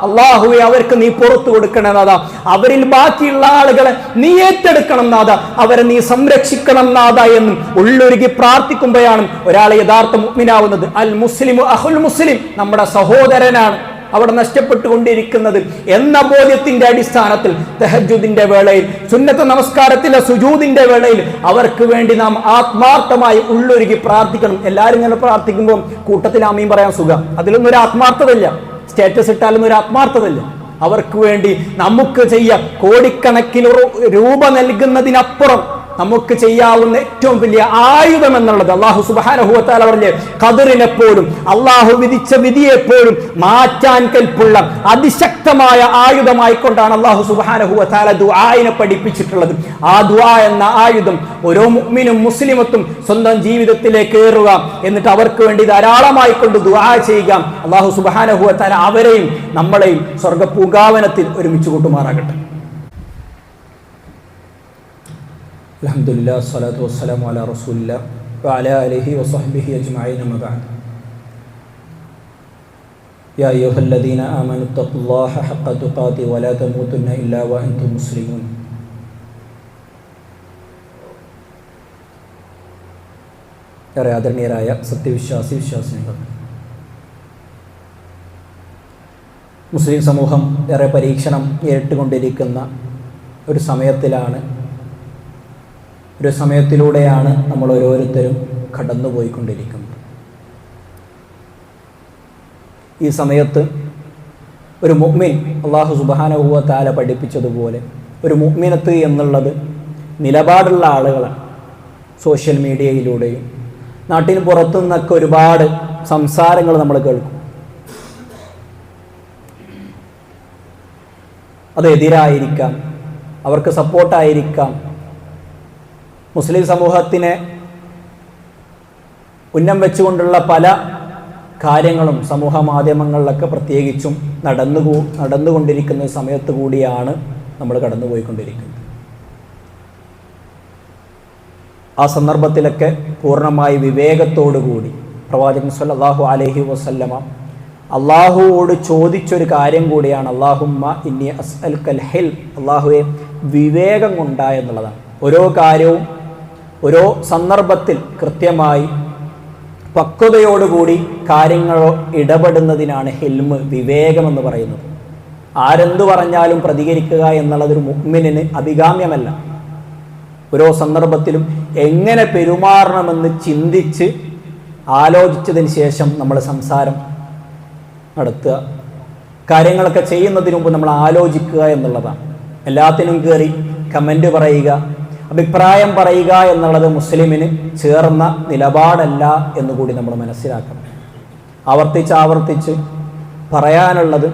അല്ലാഹുവേ അവർക്ക് നീ പുറത്തു കൊടുക്കണേ നാഥാ, അവരിൽ ബാക്കിയുള്ള ആളുകളെ നീ ഏറ്റെടുക്കണം നാഥാ, അവരെ നീ സംരക്ഷിക്കണം നാഥാ എന്നും ഉള്ളൊരുക്കി പ്രാർത്ഥിക്കുമ്പോഴാണ് ഒരാൾ യഥാർത്ഥ മുഅ്മിനാവുന്നത്. അൽ മുസ്ലിമു അഖുൽ മുസ്ലിം, നമ്മുടെ സഹോദരനാണ് അവിടെ നഷ്ടപ്പെട്ടുകൊണ്ടിരിക്കുന്നത് എന്ന ബോധ്യത്തിന്റെ അടിസ്ഥാനത്തിൽ തഹജ്ജുദിന്റെ വേളയിൽ, സുന്നത്ത് നമസ്കാരത്തിലെ സുജൂദിന്റെ വേളയിൽ അവർക്ക് വേണ്ടി നാം ആത്മാർത്ഥമായി ഉള്ളൊരുക്കി പ്രാർത്ഥിക്കണം. എല്ലാവരും ഇങ്ങനെ പ്രാർത്ഥിക്കുമ്പോൾ കൂട്ടത്തിൽ ആമീൻ പറയാൻ സുഖം, അതിലൊന്നും ഒരു ആത്മാർത്ഥതയില്ല. സ്റ്റാറ്റസ് ഇട്ടാലൊന്നും ഒരു ആത്മാർത്ഥതയില്ല. അവർക്ക് വേണ്ടി നമുക്ക് ചെയ്യാം കോടിക്കണക്കിന് രൂപ നൽകുന്നതിനപ്പുറം നമുക്ക് ചെയ്യാവുന്ന ഏറ്റവും വലിയ ആയുധം എന്നുള്ളത് അല്ലാഹു സുബ്ഹാനഹു വ തആല പറഞ്ഞ ഖദറിനെപ്പോലും അല്ലാഹു വിധിച്ച വിധിയെപ്പോലും മാറ്റാൻ കൽപ്പുള്ള അതിശക്തമായ ആയുധമായിക്കൊണ്ടാണ് അല്ലാഹു സുബ്ഹാനഹു വ തആല ദുആഇനെ പഠിപ്പിച്ചിട്ടുള്ളത്. ആ ദുആ എന്ന ആയുധം ഓരോ മുഅ്മിനും മുസ്ലിമത്തും സ്വന്തം ജീവിതത്തിലേക്ക് ഏറുക, എന്നിട്ട് അവർക്ക് വേണ്ടി ധാരാളമായി കൊണ്ട് ദുആ ചെയ്യുക. അല്ലാഹു സുബ്ഹാനഹു വ തആല അവരെയും നമ്മളെയും സ്വർഗ്ഗപൂങ്കാവനത്തിൽ ഒരുമിച്ച് കൂട്ടുമാറാകട്ടെ. അൽഹംദുലില്ലാഹി സ്വലാത്തു വസ്സലാമു അലാ റസൂലില്ലാഹി വഅലാ ആലിഹി വസഹ്ബിഹി അജ്മഈൻ. അമ്മാ ബഅദ്. യാ അയ്യുഹല്ലദീന ആമനു തഖുല്ലാഹ ഹഖ്ക തുഖാതി വലാ തമൂതുന്ന ഇല്ലാ വഅൻതും മുസ്ലിമൂൻ. ഏറെ ആദരണീയരായ വിശ്വാസിനികൾ, മുസ്ലിം സമൂഹം ഏറെ പരീക്ഷണം നേരിട്ടുകൊണ്ടിരിക്കുന്ന ഒരു സമയത്തിലൂടെയാണ് നമ്മൾ ഓരോരുത്തരും കടന്നുപോയിക്കൊണ്ടിരിക്കുന്നത്. ഈ സമയത്ത് ഒരു മുഅ്മിൻ അല്ലാഹു സുബ്ഹാനഹു വ തആല പഠിപ്പിച്ചതുപോലെ ഒരു മുഅ്മിനത്ത് എന്നുള്ളത് നിലപാടുള്ള ആളുകളാണ്. സോഷ്യൽ മീഡിയയിലൂടെയും നാട്ടിന് പുറത്തു നിന്നൊക്കെ ഒരുപാട് സംസാരങ്ങൾ നമ്മൾ കേൾക്കും. അത് എതിരായിരിക്കാം, അവർക്ക് സപ്പോർട്ടായിരിക്കാം, മുസ്ലിം സമൂഹത്തിനെ ഉന്നം വെച്ചുകൊണ്ടുള്ള പല കാര്യങ്ങളും സമൂഹ മാധ്യമങ്ങളിലൊക്കെ പ്രത്യേകിച്ചും നടന്നുകൊണ്ടിരിക്കുന്ന സമയത്ത് കൂടിയാണ് നമ്മൾ കടന്നുപോയിക്കൊണ്ടിരിക്കുന്നത്. ആ സന്ദർഭത്തിലൊക്കെ പൂർണ്ണമായി വിവേകത്തോടുകൂടി പ്രവാചകൻ സല്ലല്ലാഹു അലൈഹി വസല്ലമ അള്ളാഹുവോട് ചോദിച്ചൊരു കാര്യം കൂടിയാണ്, അല്ലാഹുമ്മ ഇന്നി അസ്അലുക്കൽ ഹിൽ, അള്ളാഹുവെ വിവേകം കൊണ്ടാ എന്നുള്ളതാണ്. ഓരോ കാര്യവും ഓരോ സന്ദർഭത്തിൽ കൃത്യമായി പക്വതയോടുകൂടി കാര്യങ്ങൾ ഇടപെടുന്നതിനാണ് ഹിൽമ്, വിവേകമെന്ന് പറയുന്നത്. ആരെന്തു പറഞ്ഞാലും പ്രതികരിക്കുക എന്നുള്ളതൊരു മുഅ്മിനിന് അഭികാമ്യമല്ല. ഓരോ സന്ദർഭത്തിലും എങ്ങനെ പെരുമാറണമെന്ന് ചിന്തിച്ച് ആലോചിച്ചതിന് ശേഷം നമ്മൾ സംസാരം നടത്തുക. കാര്യങ്ങളൊക്കെ ചെയ്യുന്നതിന് മുമ്പ് നമ്മൾ ആലോചിക്കുക എന്നുള്ളതാണ്. എല്ലാത്തിനും കയറി കമൻ്റ് പറയുക, അഭിപ്രായം പറയുക എന്നുള്ളത് മുസ്ലിമിന് ചേർന്ന നിലപാടല്ല എന്നുകൂടി നമ്മൾ മനസ്സിലാക്കണം. ആവർത്തിച്ച് പറയാനുള്ളത്,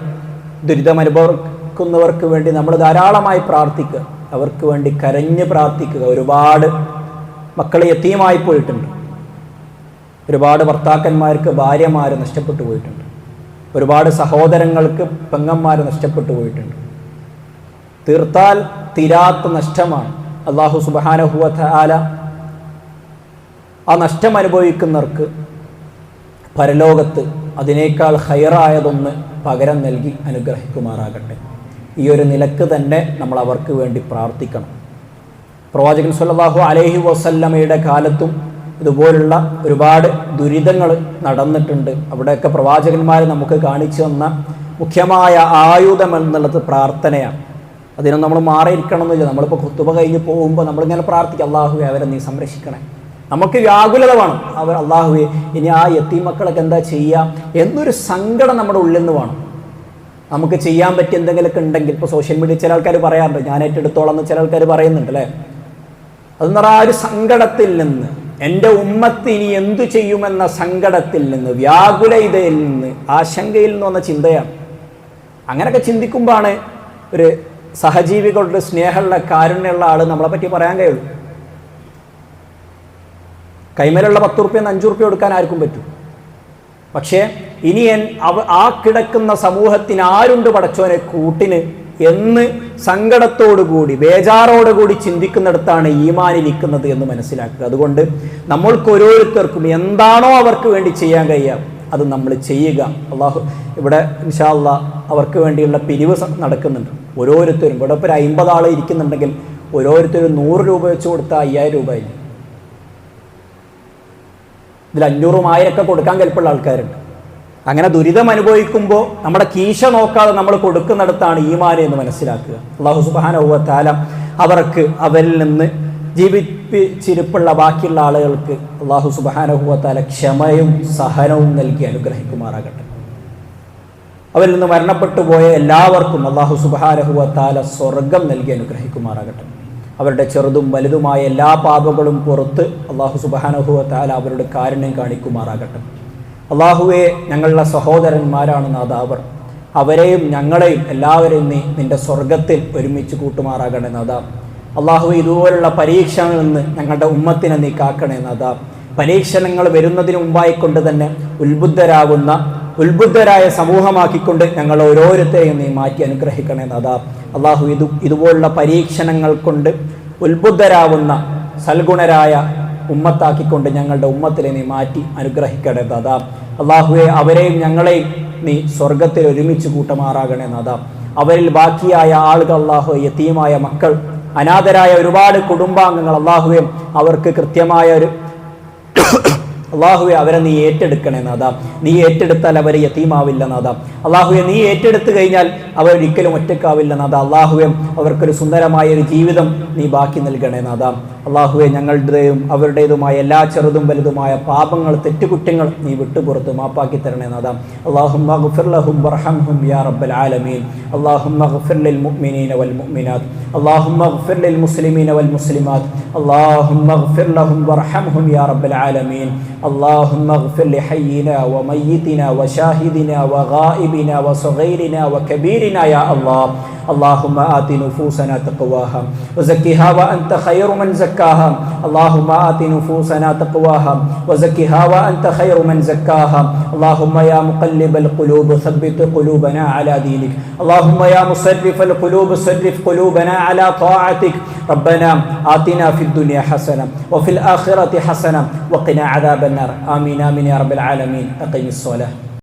ദുരിതമനുഭവിക്കുന്നവർക്ക് വേണ്ടി നമ്മൾ ധാരാളമായി പ്രാർത്ഥിക്കുക, അവർക്ക് വേണ്ടി കരഞ്ഞ് പ്രാർത്ഥിക്കുക. ഒരുപാട് മക്കൾ യതീമായി പോയിട്ടുണ്ട്, ഒരുപാട് ഭർത്താക്കന്മാർക്ക് ഭാര്യമാർ നഷ്ടപ്പെട്ടു പോയിട്ടുണ്ട്, ഒരുപാട് സഹോദരങ്ങൾക്ക് പെങ്ങന്മാർ നഷ്ടപ്പെട്ടു പോയിട്ടുണ്ട്. തീർത്താൽ തീരാത്ത നഷ്ടമാണ്. അല്ലാഹു സുബ്ഹാനഹു വ തആല ആ നഷ്ടം അനുഭവിക്കുന്നവർക്ക് പരലോകത്ത് അതിനേക്കാൾ ഖൈറായതൊന്ന് പകരം നൽകി അനുഗ്രഹിക്കുമാറാകട്ടെ. ഈ ഒരു നിലക്ക് തന്നെ നമ്മൾ അവർക്ക് വേണ്ടി പ്രാർത്ഥിക്കണം. പ്രവാചകൻ സല്ലല്ലാഹു അലൈഹി വസല്ലമയുടെ കാലത്തും ഇതുപോലുള്ള ഒരുപാട് ദുരിതങ്ങൾ നടന്നിട്ടുണ്ട്. അവിടെയൊക്കെ പ്രവാചകന്മാർ നമുക്ക് കാണിച്ചു തന്ന മുഖ്യമായ ആയുധം എന്നുള്ളത് പ്രാർത്ഥനയാണ്. അതിനൊന്നും നമ്മൾ മാറിയിരിക്കണം എന്നില്ല. നമ്മളിപ്പോൾ ഖുതുബ കഴിഞ്ഞ് പോകുമ്പോൾ നമ്മളിങ്ങനെ പ്രാർത്ഥിക്കുക, അല്ലാഹുവേ അവരെ നീ സംരക്ഷിക്കണേ. നമുക്ക് വ്യാകുലത വേണം, അവർ അല്ലാഹുവേ ഇനി ആ യതീം മക്കളൊക്കെ എന്താ ചെയ്യുക എന്നൊരു സങ്കടം നമ്മുടെ ഉള്ളിൽ നിന്ന് വേണം. നമുക്ക് ചെയ്യാൻ പറ്റിയ എന്തെങ്കിലുമൊക്കെ ഉണ്ടെങ്കിൽ, ഇപ്പോൾ സോഷ്യൽ മീഡിയ ചില ആൾക്കാർ പറയാറുണ്ട്, ഞാൻ ഏറ്റെടുത്തോളം എന്ന് ചില ആൾക്കാർ പറയുന്നുണ്ട് അല്ലേ. അതെന്ന് പറഞ്ഞാൽ ആ ഒരു സങ്കടത്തിൽ നിന്ന്, എൻ്റെ ഉമ്മത്ത് ഇനി എന്തു ചെയ്യുമെന്ന സങ്കടത്തിൽ നിന്ന്, വ്യാകുലതയിൽ നിന്ന്, ആശങ്കയിൽ നിന്ന് വന്ന ചിന്തയാണ്. അങ്ങനെയൊക്കെ ചിന്തിക്കുമ്പോഴാണ് ഒരു സഹജീവികളുടെ സ്നേഹമുള്ള കാരുണ്യമുള്ള ആൾ നമ്മളെ പറ്റി പറയാൻ കഴിയുള്ളൂ. കൈമേലുള്ള 10 റുപ്യ 5 റുപ്യ കൊടുക്കാൻ ആർക്കും പറ്റും. പക്ഷേ ഇനി ആ കിടക്കുന്ന സമൂഹത്തിന് ആരുണ്ട് പടച്ചോനെ കൂട്ടിന് എന്ന് സങ്കടത്തോടുകൂടി ബേജാറോടുകൂടി ചിന്തിക്കുന്നിടത്താണ് ഈമാനിരിക്കുന്നത് എന്ന് മനസ്സിലാക്കുക. അതുകൊണ്ട് നമ്മൾക്ക് ഓരോരുത്തർക്കും എന്താണോ അവർക്ക് വേണ്ടി ചെയ്യാൻ കഴിയുക അത് നമ്മൾ ചെയ്യുക. അള്ളാഹു ഇവിടെ ഇൻഷാ അല്ലാഹ് അവർക്ക് വേണ്ടിയുള്ള പിരിവ് നടക്കുന്നുണ്ട്. ഓരോരുത്തരും ഇവിടെ ഇപ്പോൾ 50 ആൾ ഇരിക്കുന്നുണ്ടെങ്കിൽ ഓരോരുത്തരും 100 രൂപ വെച്ച് കൊടുത്താൽ 5000 രൂപയിൽ. ഇതിൽ 500 1000 കൊടുക്കാൻ കെൽപ്പുള്ള ആൾക്കാരുണ്ട്. അങ്ങനെ ദുരിതം അനുഭവിക്കുമ്പോൾ നമ്മുടെ കീശ നോക്കാതെ നമ്മൾ കൊടുക്കുന്നിടത്താണ് ഈമാൻ എന്ന് മനസ്സിലാക്കുക. അല്ലാഹു സുബ്ഹാനഹു വ തആല അവർക്ക് അവരിൽ നിന്ന് ജീവിപ്പിച്ചിരിപ്പുള്ള ബാക്കിയുള്ള ആളുകൾക്ക് അല്ലാഹു സുബ്ഹാനഹു വ തആല ക്ഷമയും സഹനവും നൽകി അനുഗ്രഹിക്കുമാറാകട്ടെ. അവരിൽ നിന്ന് മരണപ്പെട്ടു പോയ എല്ലാവർക്കും അല്ലാഹു സുബ്ഹാനഹു വ തആല സ്വർഗം നൽകി അനുഗ്രഹിക്കുമാറാകട്ടെ. അവരുടെ ചെറുതും വലുതുമായ എല്ലാ പാപങ്ങളും പുറത്ത് അല്ലാഹു സുബ്ഹാനഹു വ തആല അവരുടെ കാരുണ്യം കാണിക്കുമാറാകട്ടെ. അല്ലാഹുവേ, ഞങ്ങളുടെ സഹോദരന്മാരാണ് നാഥ അവർ. അവരെയും ഞങ്ങളെയും എല്ലാവരെയും നീ നിന്റെ സ്വർഗത്തിൽ ഒരുമിച്ച് കൂട്ടുമാറാകണേ നാഥ. അല്ലാഹുവേ, ഇതുപോലുള്ള പരീക്ഷണങ്ങളിൽ നിന്ന് ഞങ്ങളുടെ ഉമ്മത്തിനെ നീ കാക്കണേ നാഥ. പരീക്ഷണങ്ങൾ വരുന്നതിന് മുമ്പായിക്കൊണ്ട് തന്നെ ഉത്ബുദ്ധരായ സമൂഹമാക്കിക്കൊണ്ട് ഞങ്ങൾ ഓരോരുത്തരെയും നീ മാറ്റി അനുഗ്രഹിക്കണേ നാഥ. അല്ലാഹു ഇതുപോലുള്ള പരീക്ഷണങ്ങൾ കൊണ്ട് ഉത്ബുദ്ധരാവുന്ന സൽഗുണരായ ഉമ്മത്താക്കിക്കൊണ്ട് ഞങ്ങളുടെ ഉമ്മത്തിനെ നീ മാറ്റി അനുഗ്രഹിക്കണേ നാഥ. അല്ലാഹുവേ, അവരെയും ഞങ്ങളെയും നീ സ്വർഗത്തിൽ ഒരുമിച്ച് കൂട്ടമാറാകണേ നാഥ. അവരിൽ ബാക്കിയായ ആളുകൾ അല്ലാഹു യതീമായ മക്കൾ, അനാഥരായ ഒരുപാട് കുടുംബാംഗങ്ങൾ അല്ലാഹുവേ, അവർക്ക് കൃത്യമായ ഒരു അല്ലാഹുവേ അവരെ നീ ഏറ്റെടുക്കണേ നാഥ. നീ ഏറ്റെടുത്താൽ അവർ യതീമാവില്ല നാഥ. അല്ലാഹുവേ, നീ ഏറ്റെടുത്തു കഴിഞ്ഞാൽ അവർ ഒരിക്കലും ഒറ്റക്കാവില്ല നാഥ. അല്ലാഹുവേ, അവർക്കൊരു സുന്ദരമായ ഒരു ജീവിതം നീ ബാക്കി നൽകണേ നാഥ. അല്ലാഹുവേ, ഞങ്ങളുടേതും അവരുടേതുമായ എല്ലാ ചെറുതും വലുതുമായ പാപങ്ങൾ തെറ്റുകുറ്റങ്ങൾ നീ വിട്ടുപുറത്ത് മാപ്പാക്കി തരണേ നാഥ. അല്ലാഹുമ്മ ഗ്ഫിർ ലഹും വർഹംഹും യാ റബ്ബൽ ആലമീൻ. അല്ലാഹുമ്മ ഗ്ഫിർ ലിൽ മുഅ്മിനീന വൽ മുഅ്മിനാത്ത്. അല്ലാഹുമ്മ ഗ്ഫിർ ലിൽ മുസ്ലിമീന വൽ മുസ്ലിമാത്ത്. അല്ലാഹുമ്മ ഗ്ഫിർ ലഹും വർഹംഹും യാ റബ്ബൽ ആലമീൻ. اللهم اغفر لحينا وميتنا وشاهدنا وغائبنا وصغيرنا وكبيرنا يا الله. اللهم آت نفوسنا تقواها وزكها وأنت خير من زكاها. اللهم آت نفوسنا تقواها وزكها وأنت خير من زكاها. اللهم يا مقلب القلوب ثبت قلوبنا على دينك. اللهم يا مصرف القلوب صرف قلوبنا على طاعتك. ربنا آتنا في الدنيا حسنة وفي الآخرة حسنة وقنا عذاب النار. آمين آمين يا رب العالمين. أقم الصلاة.